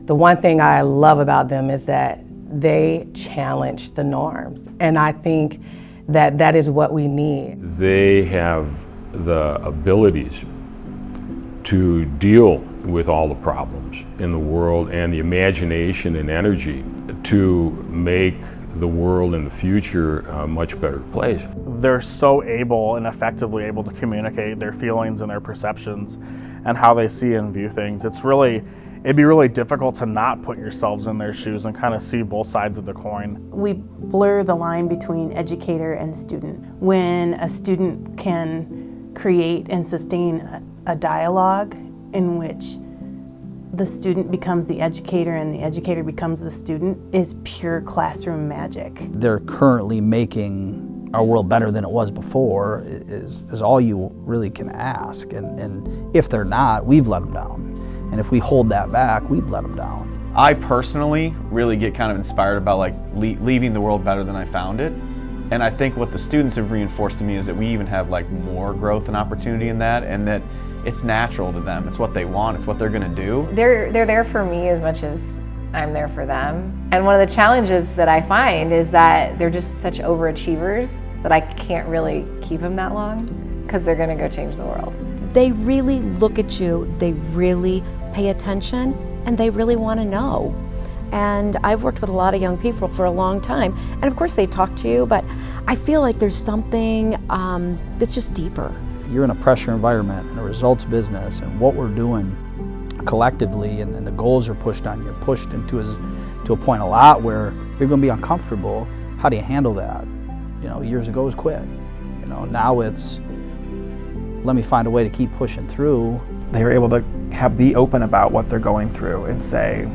The one thing I love about them is that they challenge the norms, and I think that that is what we need. They have the abilities to deal with all the problems in the world and the imagination and energy to make the world in the future a much better place. They're so able and effectively able to communicate their feelings and their perceptions and how they see and view things. It'd be really difficult to not put yourselves in their shoes and kind of see both sides of the coin. We blur the line between educator and student. When a student can create and sustain a dialogue in which the student becomes the educator and the educator becomes the student is pure classroom magic. They're currently making our world better than it was before is all you really can ask. And if they're not, we've let them down. And if we hold that back, we've let them down. I personally really get kind of inspired about like leaving the world better than I found it. And I think what the students have reinforced to me is that we even have like more growth and opportunity in that, and that it's natural to them. It's what they want. It's what they're going to do. They're there for me as much as I'm there for them. And one of the challenges that I find is that they're just such overachievers that I can't really keep them that long because they're going to go change the world. They really look at you, they really pay attention, and they really want to know. And I've worked with a lot of young people for a long time, and of course they talk to you, but I feel like there's something that's just deeper. You're in a pressure environment and a results business, and what we're doing collectively and the goals are pushed on you, pushed into to a point a lot where you're going to be uncomfortable. How do you handle that? You know, years ago it was quit. You know, now it's let me find a way to keep pushing through. They are able to be open about what they're going through and say,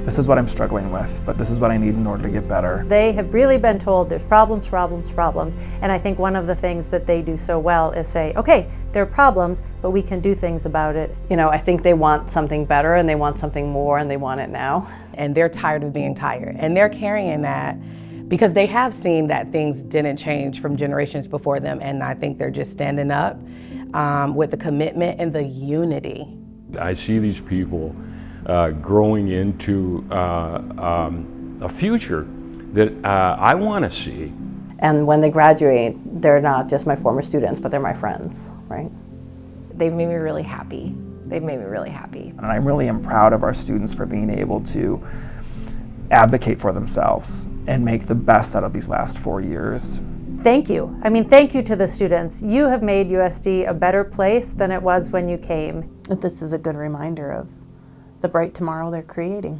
this is what I'm struggling with, but this is what I need in order to get better. They have really been told there's problems, problems, problems. And I think one of the things that they do so well is say, okay, there are problems, but we can do things about it. You know, I think they want something better and they want something more and they want it now. And they're tired of being tired. And they're carrying that because they have seen that things didn't change from generations before them. And I think they're just standing up with the commitment and the unity. I see these people growing into a future that I want to see. And when they graduate, they're not just my former students, but they're my friends, right? They've made me really happy. They've made me really happy. And I really am proud of our students for being able to advocate for themselves and make the best out of these last 4 years. Thank you. I mean, thank you to the students. You have made USD a better place than it was when you came. This is a good reminder of the bright tomorrow they're creating.